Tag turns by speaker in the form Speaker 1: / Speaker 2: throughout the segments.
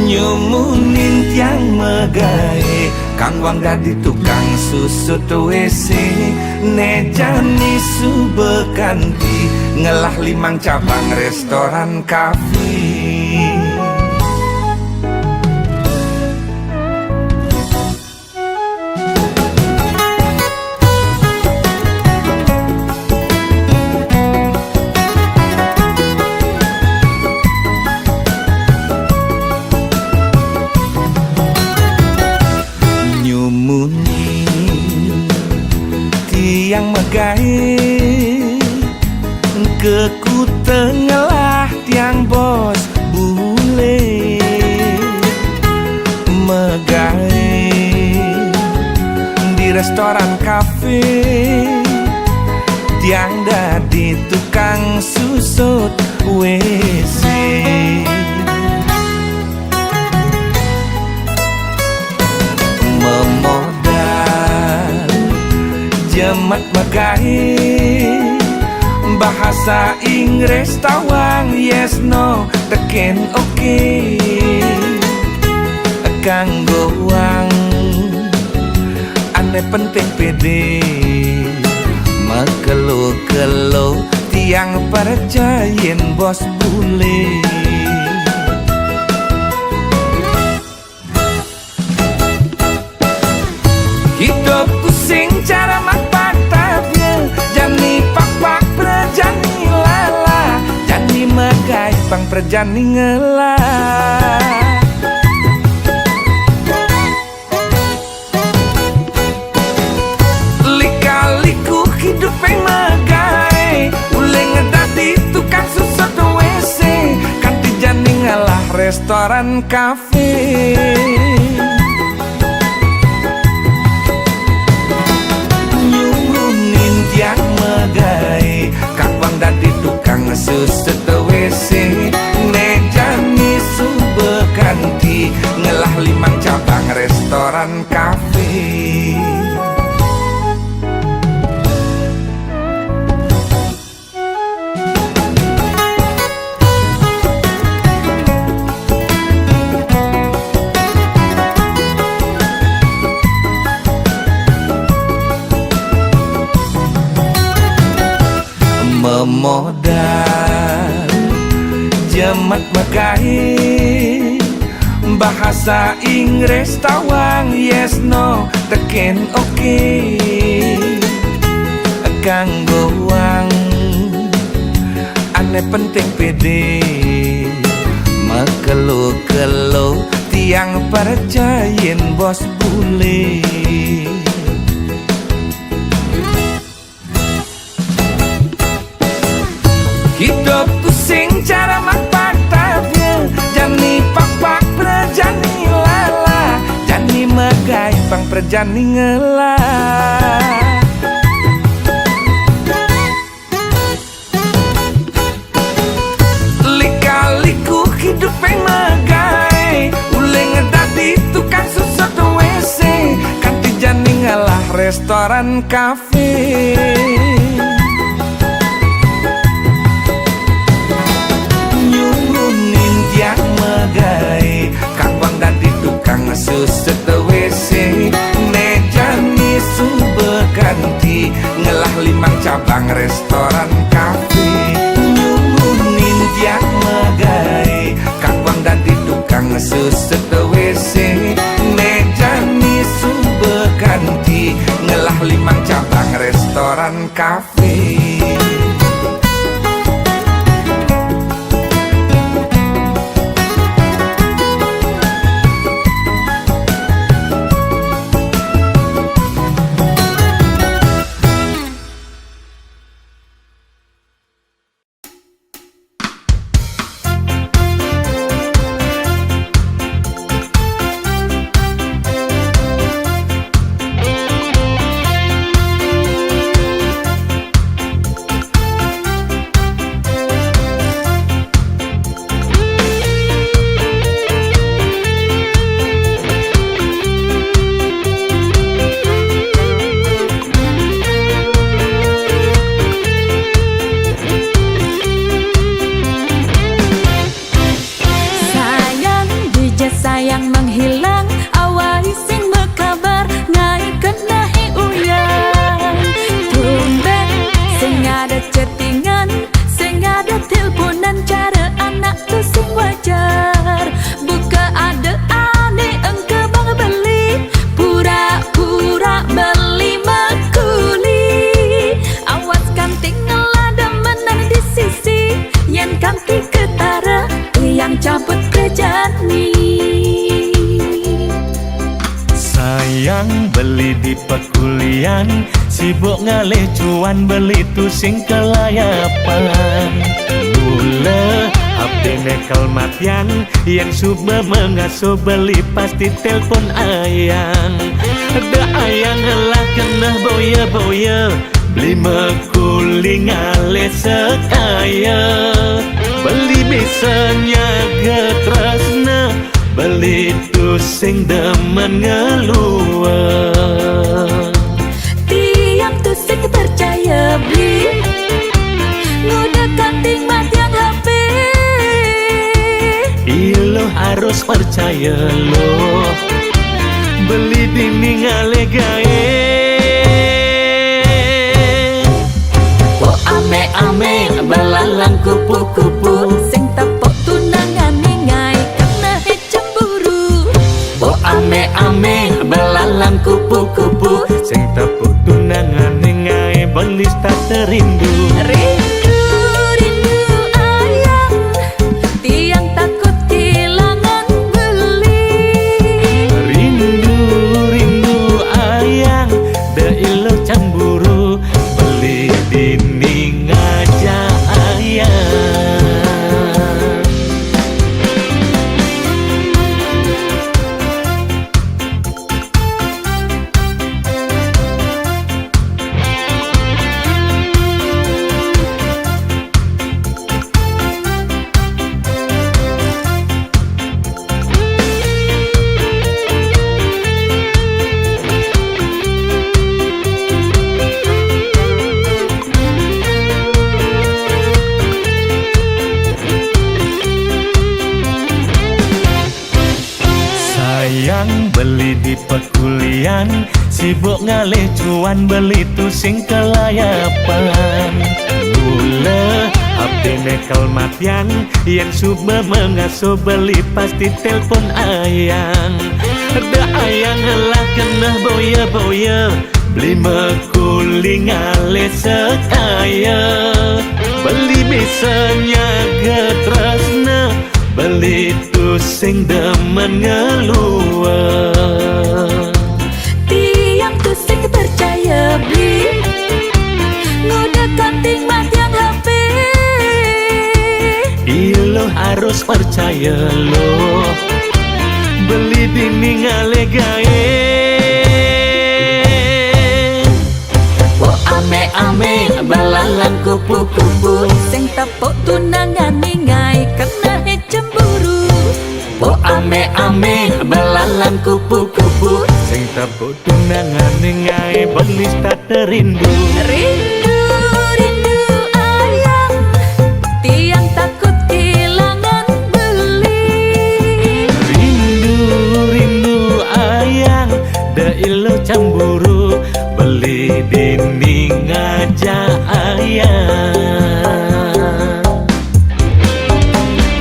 Speaker 1: nyumunin tiang megawe kang wang dadi tukang susut WC nejani subekanti ngelah 5 cabang restoran kafe. Yang megai keku tengelah tiang bos bule megai di restoran kafe tiang dadi tukang susut WC jemat megai bahasa Inggris tawang yes no teken oke kanggo wang ane penting pede mekelo-kelo tiang percayain bos bule. Hidup pusing cara makpak tabnya jani pak perjani lala jani megai pang perjani ngelah lika-liku hidup yang megai uleng ngedati tukang susut WC kanti jani ngelah restoran kafe. Yang megai kakwang dadi tukang susut WC nejani subekanti ngelah 5 cabang restoran kafe. Memodal jemat megai bahasa Inggris tawang yes no teken oke kanggo wang ane penting pede mekelo-kelo tiang percayain bos bule. Hidup pusing cara makpak tabnya jani pak perjani lala jani megai pang perjani ngelah lika-liku hidup yang megai uleng ngedati tukang susut WC kanti jani ngelah restoran kafe. Yang megai kakwang dadi tukang susut WC nejani subekanti ngelah 5 cabang restoran kafe. Nyumunin yang megai kakwang dadi tukang susut WC nejani subekanti ngelah 5 cabang restoran kafe.
Speaker 2: di pekulian, sibuk ngalih cuan beli tu sing kelayapan. Mula HP nekel matian, yang suba mengasuh beli pasti telpon ayang. Ada ayang lah kena boya-boya, beli mekuling ngalih sekaya. Beli biasanya getresna, beli tu sing demen ngeluar.
Speaker 3: Tiang tu sing percaya beli, ngudah kanting mat yang HP.
Speaker 2: Ilo harus percaya lo, beli dini ngale gae.
Speaker 3: Oh ame-ame belalang kupu-kupu, sing tepuk tunangan ningai karena he cemburu.
Speaker 2: Oh ame-ame belalang kupu-kupu, sing tepuk tunangan ningai belis tak terindu.
Speaker 3: Rindu, rindu ayang, tiang takut kehilangan beli.
Speaker 2: Rindu, rindu ayang, da ilo cemburu, beli dini ngajak ayang. Sayang beli di pekulian, sibuk ngalih cuan beli tu sing kelayapan. Mula HP nekel matian, yang suba mengasuh beli pasti telpon ayang. Ada ayang lah kena boya-boya, beli mekuling ngalih sekaya. Beli biasanya getresna, beli tu sing demen ngeluar.
Speaker 3: Tiang tu sing percaya beli, ngudah kanting mat yang HP.
Speaker 2: Ilo harus percaya lo, beli dini ngale gae.
Speaker 3: Oh ame-ame belalang kupu-kupu, sing tepuk tunangan ningai karena he cemburu.
Speaker 2: Oh ame-ame belalang kupu-kupu, sing tepuk tunangan ningai belis tak terindu.
Speaker 3: Rindu, rindu ayang, tiang takut kehilangan beli.
Speaker 2: Rindu, rindu ayang, da ilo cemburu, beli dini ngajak ayang.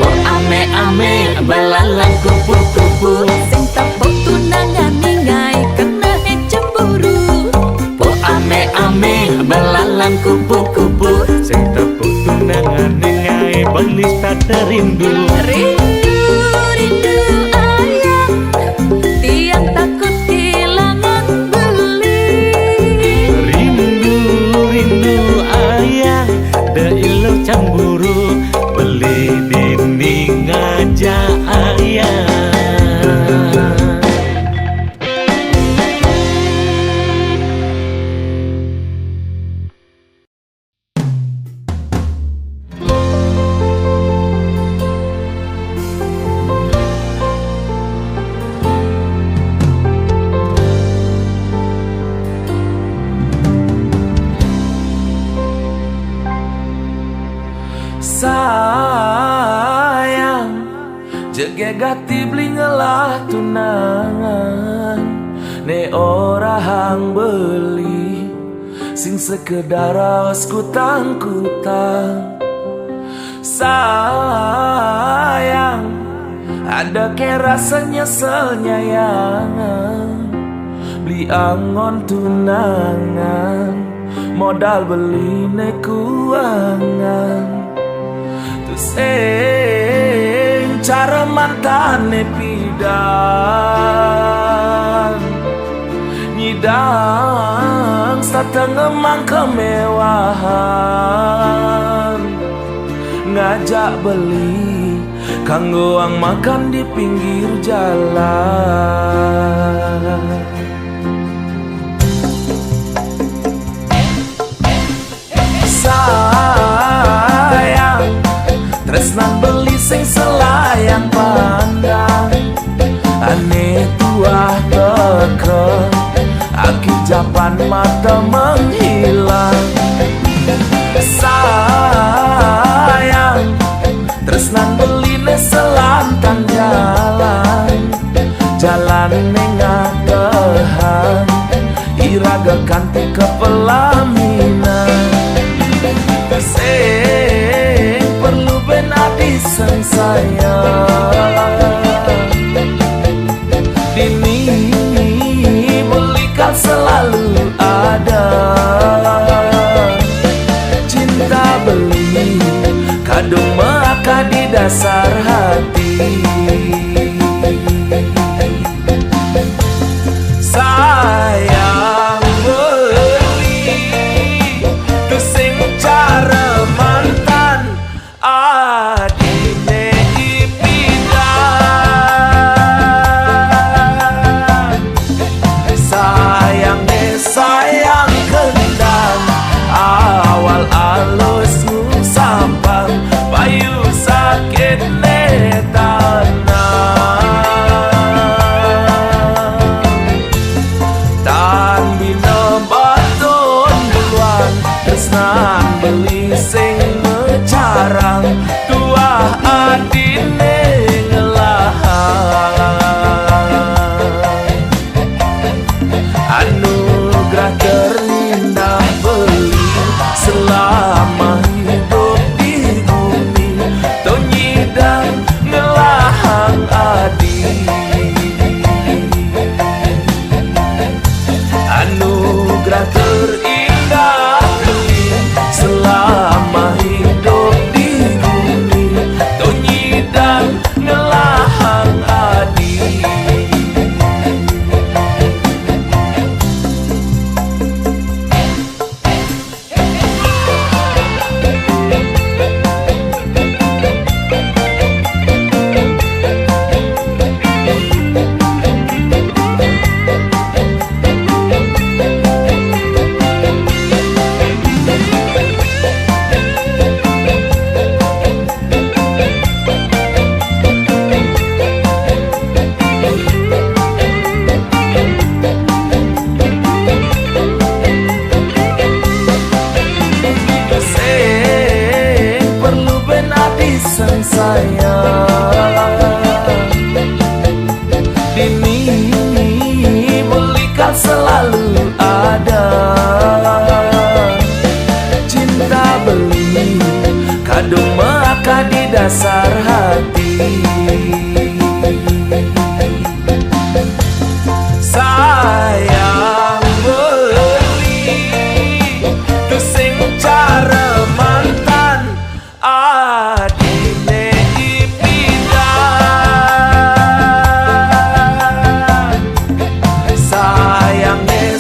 Speaker 3: Oh ame-ame belalang kupu-kupu, sing tepuk tunangan ningai karena he cemburu.
Speaker 2: Oh ame-ame belalang kupu-kupu, sing tepuk tunangan ningai belis tak terindu.
Speaker 3: Rindu, rindu ayang, tiang takut kehilangan beli.
Speaker 2: Rindu, rindu ayang, da ilo cemburu, beli dini ngajak ayang.
Speaker 1: Sayang, jege gati beli ngelah tunangan, ne ora hang beli, sing sekedar awas kutang-kutang. Sayang, ada ke rasa nyeselnya yang beli angon tunangan, modal beli ne kuangan. Sing cara mantane pidan nyidam Sang satengemang kemewahan ngajak beli kanggoang makan di pinggir jalan. Sayang tresnan beli sing selayang pandang aneh tuah teke aki japan mata menghilang. Sayang tresnan beli ne selantang jalan nengatehan iraga kanti ke pelaminan. Sing perlu benadi sayang dini belikan selalu ada. Cinta beli kadung maka di dasar hati. Sayang beli tu sing cara mantan adine ipidan. Sayang kendang awal alus sampang payu sakit tan bina baton duluan tresnan beli sing mecarang tuah adine ngelahan. Anugerah terindah beli selama hidup di bumi tonyi dan ngelahang adi. Anugerah terindah beli selama hidup di bumi tonyi dan ngelahang adi. Sayang dini belikan selalu ada. Cinta beli kadung maka di dasar hati. Sayang beli tu sing cara mantan adine ipidan.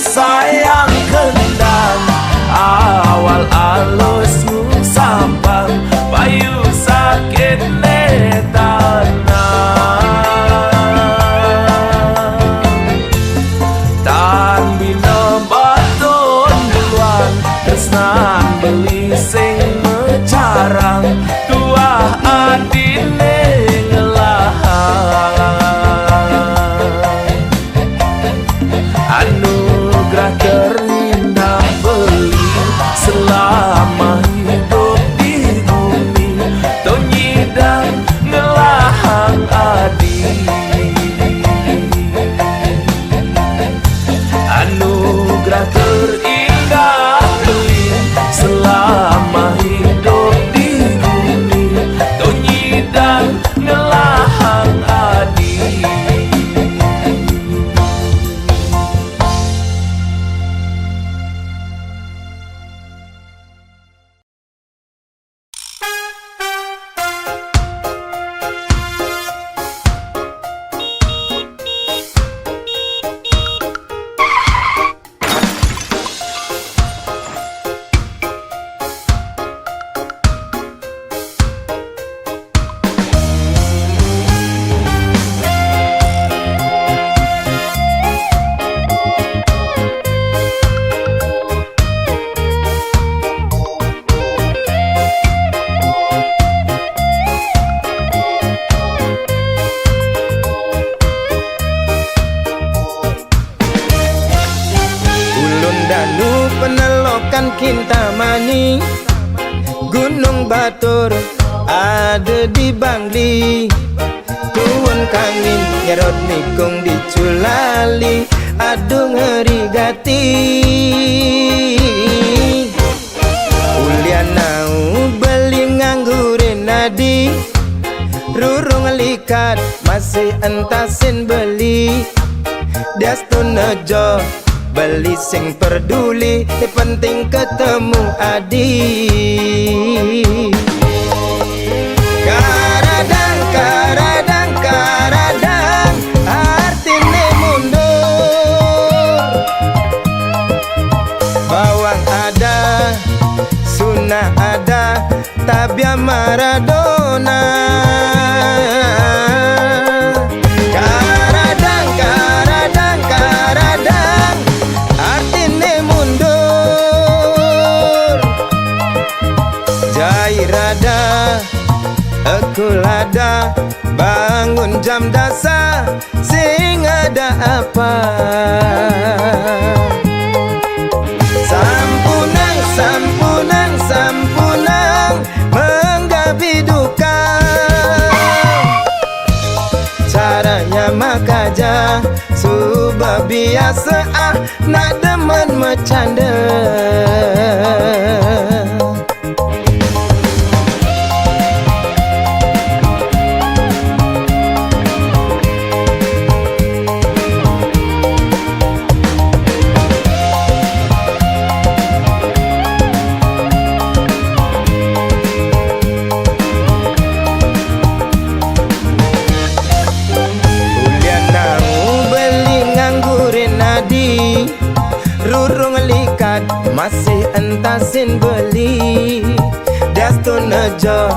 Speaker 1: Sayang kendang awal alus sampang payu sakit tanah.
Speaker 4: Kintamani, Gunung Batur ada di Bangli. Tuan kangin nyerot nikung di Culali, aduh ngeri gati. Ulianau beli nganggurin nadi, rurung likat masih entasin beli. Diastun nejo beli sing peduli, penting ketemu adi. Karadang, karadang, karadang, artine mundur. Bawang ada, sunnah ada, tabia Maradona. Karadang, karadang, karadang, artine mundur. Jairada, Ekulada, bangun jam dasar, sing ada apa? Sampunang, sampunang, sampunang, menggabi duka. Caranya makaja, subah biasa nak demen bercanda. Rurung likat masih entasin beli. Diastun nejo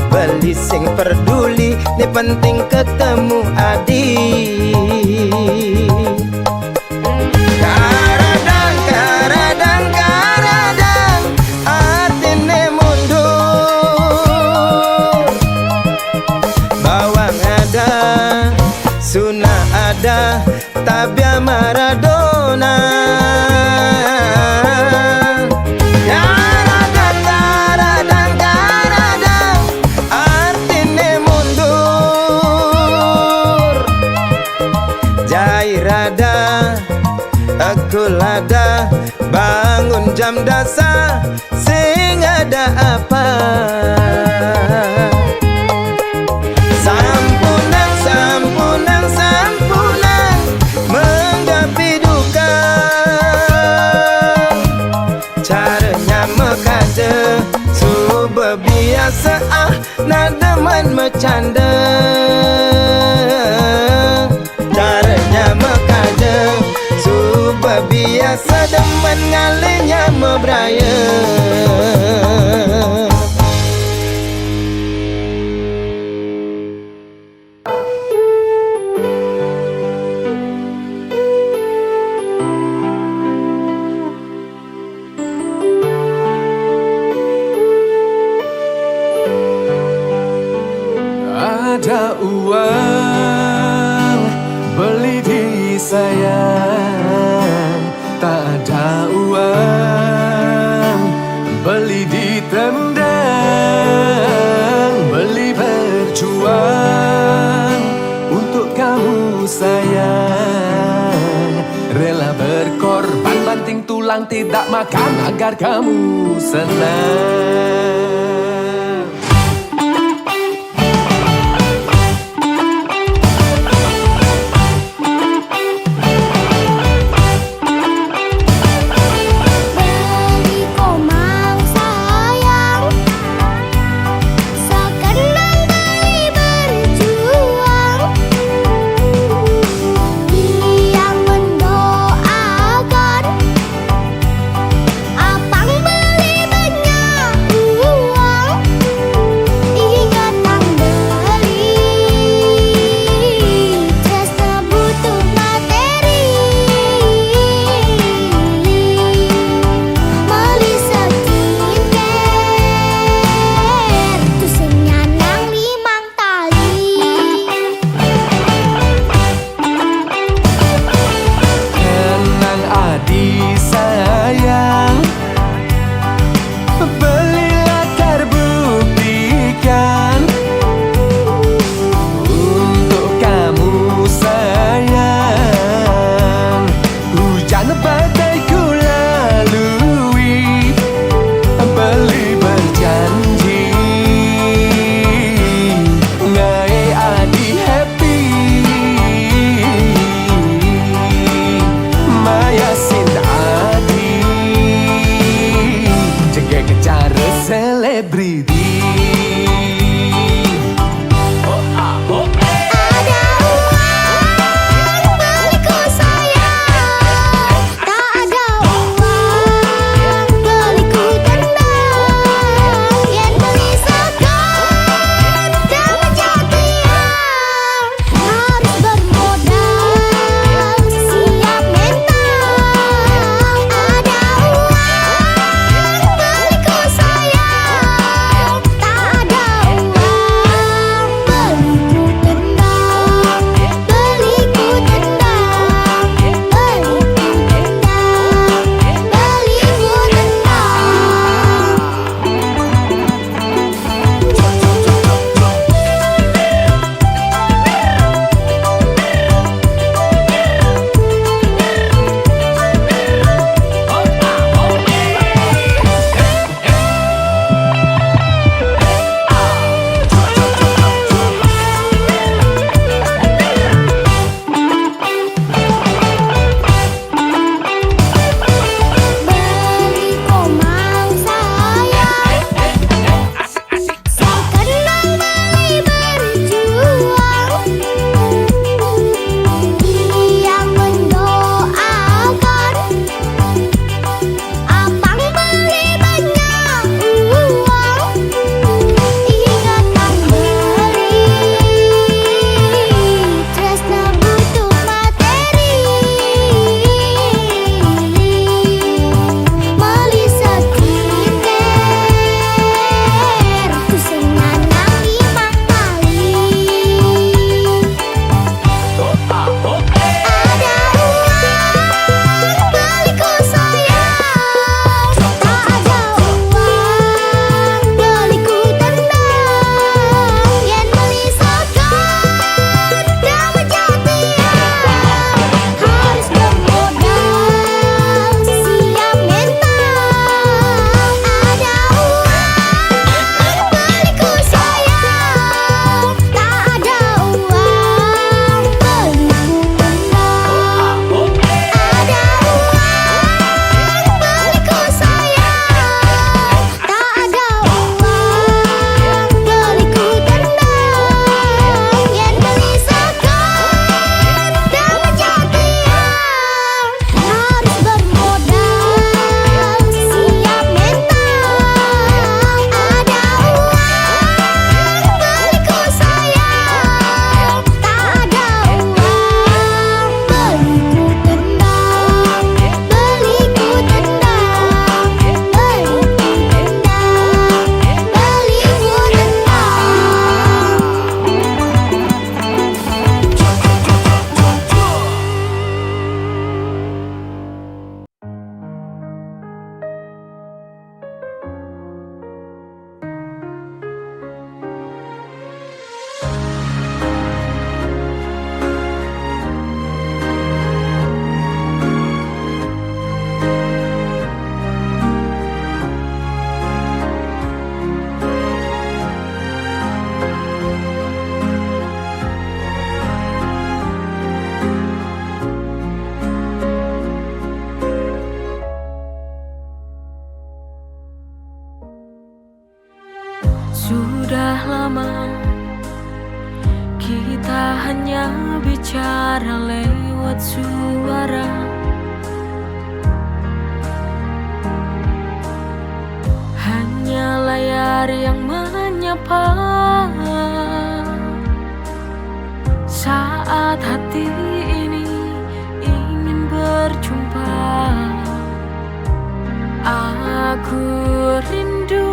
Speaker 4: beli sing peduli, ni penting ketemu adi. Karadang, karadang, karadang, artine mundur. Bawang ada, sunnah ada, tabia Maradona. Ekulada, bangun jam dasar, sing ada apa? Sampunang, sampunang, sampunang, menggapi duka. Caranya mekaje, subah biasa nak demen bercanda. Caranya mekaje, subah biasa demen ngalinya mebraya.
Speaker 1: Ada uang beli diri sayang, tak ada uang beli ditendang. Beli berjuang untuk kamu sayang, rela berkorban banting tulang tidak makan agar kamu senang.
Speaker 3: Abang beli banyak bicara lewat suara. Hanya layar yang menyapa saat hati ini ingin berjumpa. Aku rindu,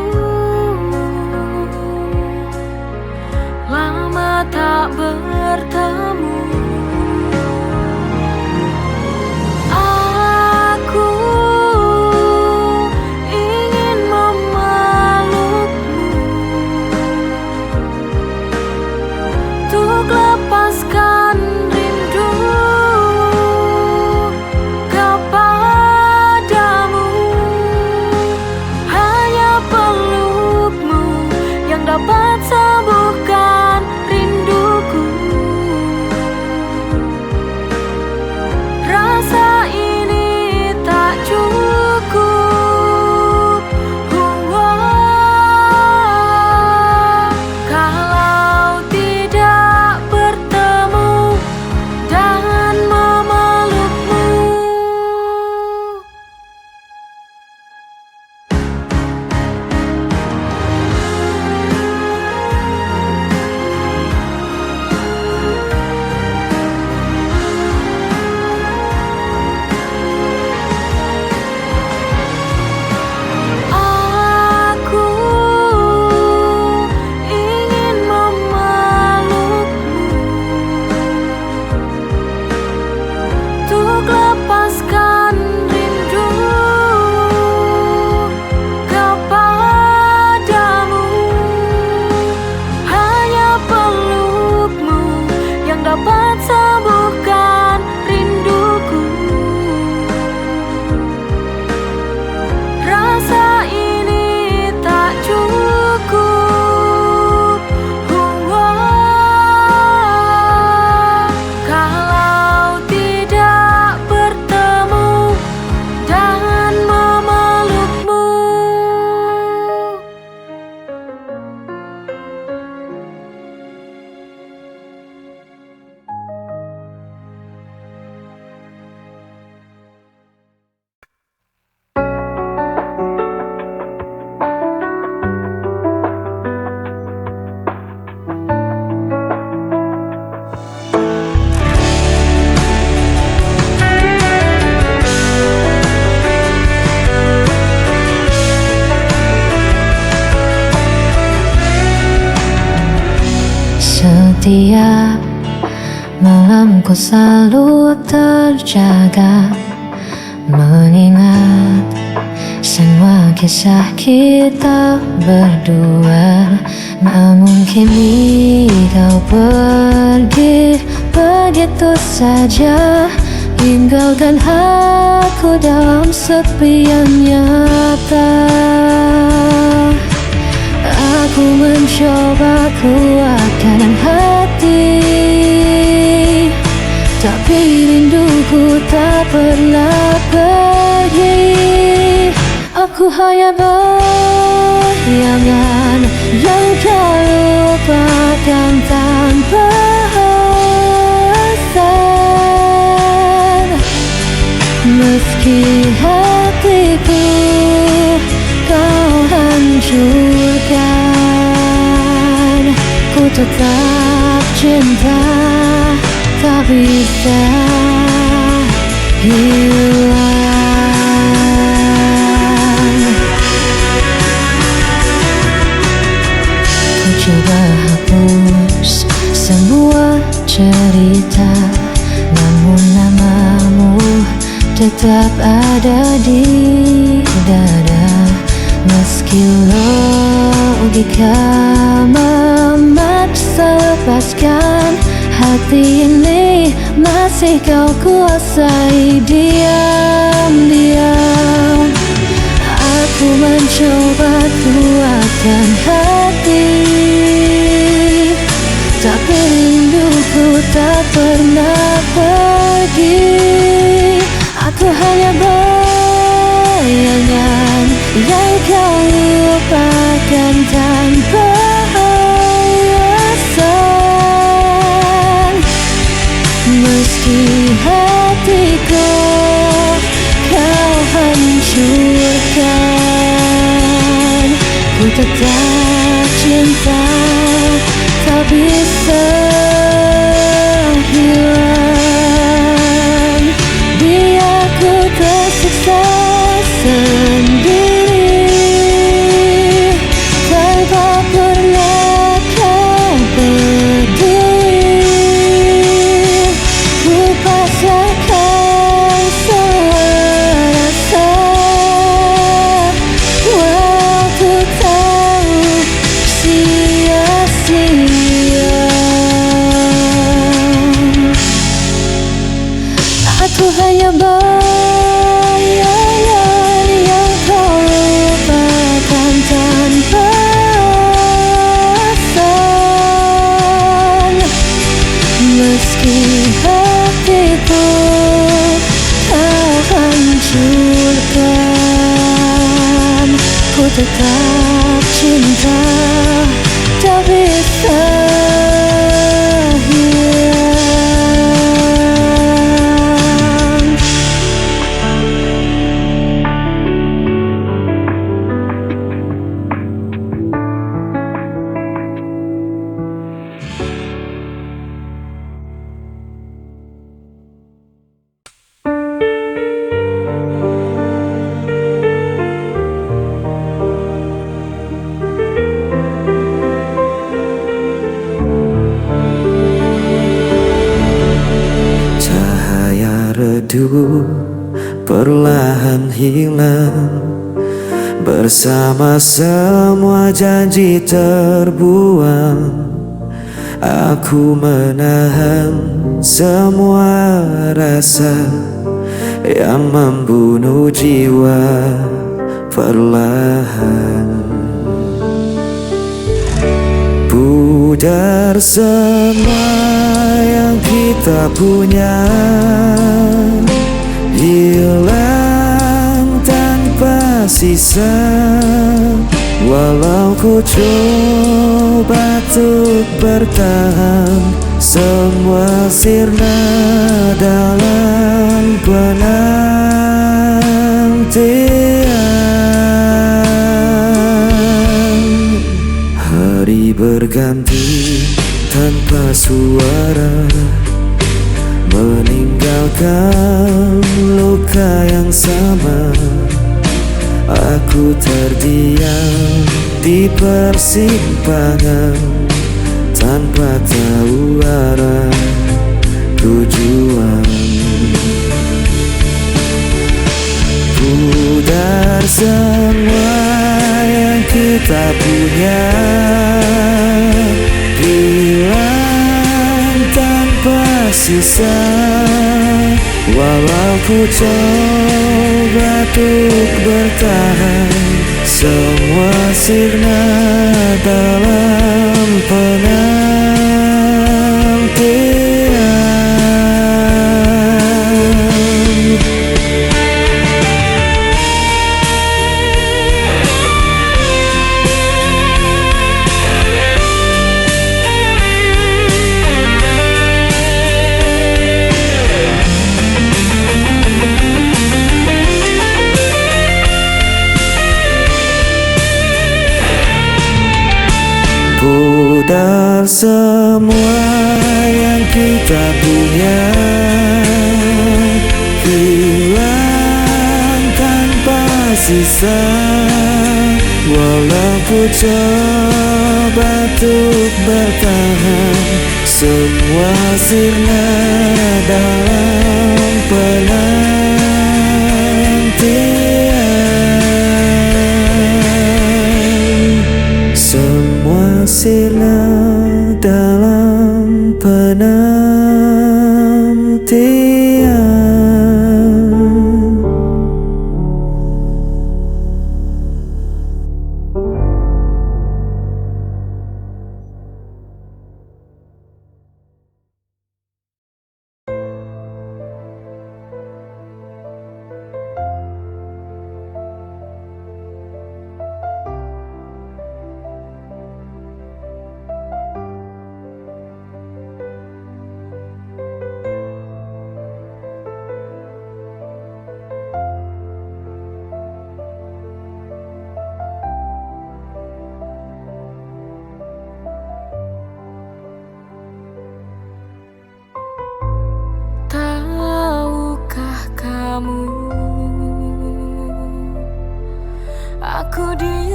Speaker 3: lama tak bertemu. Aku ingin memelukmu untuk lepaskan rindu kepadamu. Hanya pelukmu yang dapat sembuhkan rinduku. Rasa ini tak cukup. Kalau tidak bertemu dan memelukmu. Aku ingin memelukmu untuk lepaskan rindu kepadamu. Hanya pelukmu yang dapat sembuhkan rinduku. Rasa ini tak cukup. Kalau tidak bertemu dan memelukmu.
Speaker 5: Setiap malamku selalu terjaga, mengingat semua kisah kita berdua. Namun kini kau pergi begitu saja, tinggalkan aku dalam sepi yang nyata. Aku mencoba kuatkan hati, tapi rinduku tak pernah pergi. Aku hanya bayangan yang kau lupakan tanpa alasan. Meski hatiku kau hancurkan, ku tetap cinta, tak bisa hilang. Ku coba hapus semua cerita, namun namamu tetap ada di dada. Meski logika memaksa lepaskan, hati ini masih kau kuasai diam-diam. Aku mencoba kuatkan hati, tapi rinduku tak pernah pergi. Aku hanya bayangan yang kau lupakan tanpa alasan. tetap cinta, tak bisa hilang. Biar ku tersiksa sendiri, tanpa pernah kau peduli. Ku pasrahkan semua rasa, walau ku tahu sia-sia. Aku hanya bayangan yang kau lupakan tanpa alasan. Meski hatiku kau hancurkan, ku tetap cinta, tak bisa hilang.
Speaker 1: Cahaya redup perlahan hilang, bersama semua janji terbuang. Aku menahan semua rasa yang membunuh jiwa perlahan. Pudar semua yang kita punya, hilang tanpa sisa. Walau ku coba untuk bertahan, semua sirna dalam penantian. Hari berganti tanpa suara, meninggalkan luka yang sama. Aku terdiam di persimpangan, tanpa tahu arah tujuan. Pudar semua yang kita punya, hilang tanpa sisa. Walau ku coba untuk bertahan, semua sirna dalam penantian. Pudar semua yang kita punya, hilang tanpa sisa. Walau ku coba untuk bertahan, semua sirna dalam penantian. Semua sirna dalam penantian.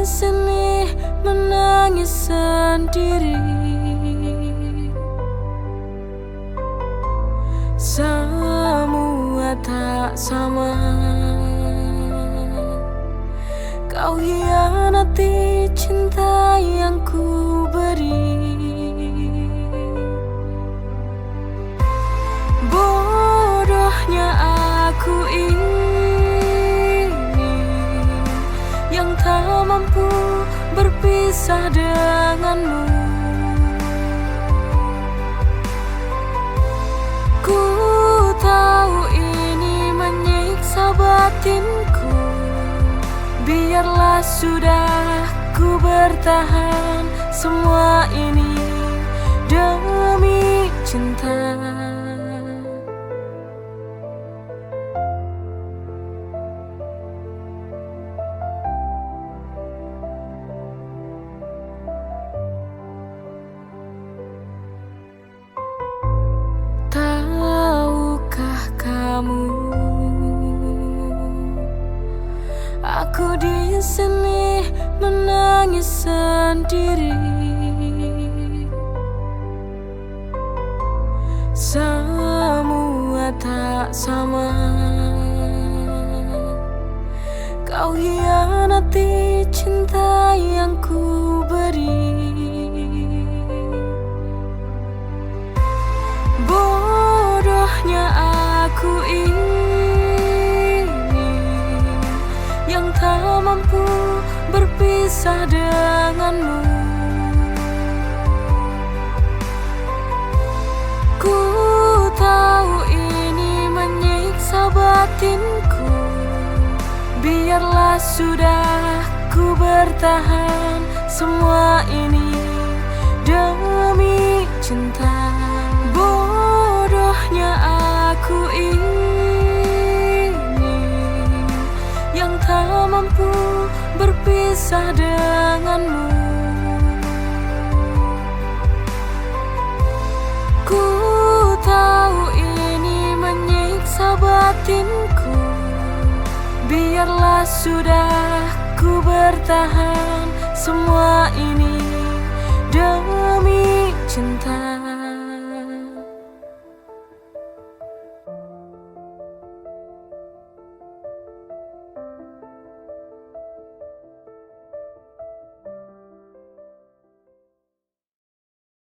Speaker 5: sini menangis sendiri. Semua tak sama. Kau hianati cinta yang ku beri. Bodohnya aku ini yang tak mampu berpisah denganmu. Ku tahu ini menyiksa batinku. Biarlah sudah ku bertahan semua ini demi cinta. Tahukah kamu, aku di sini menangis sendiri. Semua tak sama. Kau hianati cinta yang ku beri. Bodohnya aku ini yang tak mampu berpisah denganmu. Ku tahu ini menyiksa batinku. Biarlah sudah ku bertahan semua ini demi cinta. Bodohnya aku ini yang tak mampu berpisah denganmu. Ku tahu ini menyiksa batinku. Biarlah sudah ku bertahan semua ini demi cinta.